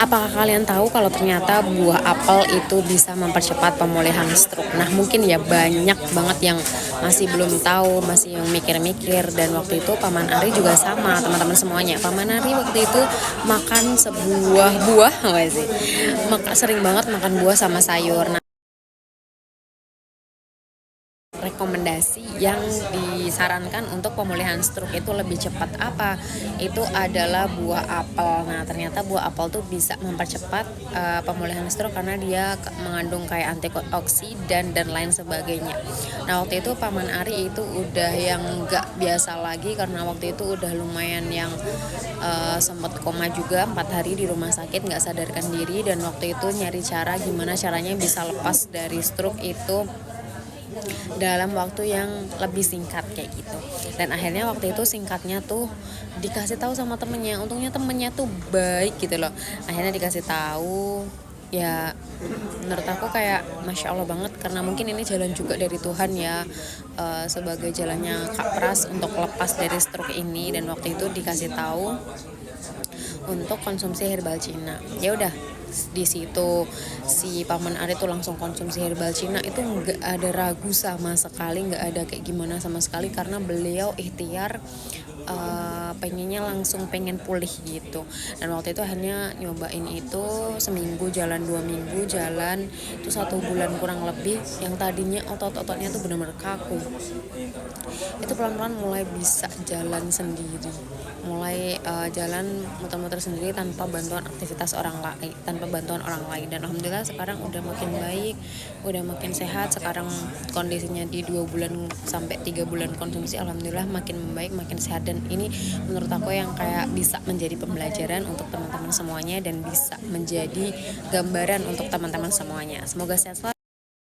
Apakah kalian tahu kalau ternyata buah apel itu bisa mempercepat pemulihan stroke? Nah, mungkin ya banyak banget yang masih belum tahu, masih yang mikir-mikir. Dan waktu itu Paman Ari juga sama, teman-teman semuanya. Paman Ari waktu itu makan sebuah buah, apa sih? Sering banget makan buah sama sayur. Nah, rekomendasi yang disarankan untuk pemulihan stroke itu lebih cepat apa? Itu adalah buah apel. Nah, ternyata buah apel tuh bisa mempercepat pemulihan stroke karena dia mengandung kayak antioksidan dan lain sebagainya. Nah, waktu itu Paman Ari itu udah yang nggak biasa lagi karena waktu itu udah lumayan yang sempat koma juga 4 hari di rumah sakit, nggak sadarkan diri, dan waktu itu nyari cara gimana caranya bisa lepas dari stroke itu dalam waktu yang lebih singkat kayak gitu. Dan akhirnya waktu itu singkatnya tuh dikasih tahu sama temennya, untungnya temennya tuh baik gitu loh, akhirnya dikasih tahu. Ya menurut aku kayak Masya Allah banget, karena mungkin ini jalan juga dari Tuhan ya, sebagai jalannya Kak Pras untuk lepas dari stroke ini. Dan waktu itu dikasih tahu untuk konsumsi herbal Cina. Ya udah, di situ si Paman Ari tuh langsung konsumsi herbal Cina, itu nggak ada ragu sama sekali, nggak ada kayak gimana sama sekali, karena beliau ikhtiar pengennya langsung pengen pulih gitu. Dan waktu itu akhirnya nyobain itu seminggu jalan, 2 minggu jalan, itu 1 bulan kurang lebih, yang tadinya otot-ototnya tuh benar-benar kaku itu pelan-pelan mulai bisa jalan sendiri, mulai jalan muter-muter sendiri tanpa bantuan aktivitas orang lain, tanpa bantuan orang lain. Dan alhamdulillah sekarang udah makin baik, udah makin sehat. Sekarang kondisinya di 2 bulan sampai 3 bulan konsumsi, alhamdulillah makin membaik, makin sehat. Dan ini menurut aku yang kayak bisa menjadi pembelajaran untuk teman-teman semuanya dan bisa menjadi gambaran untuk teman-teman semuanya. Semoga sehat selalu.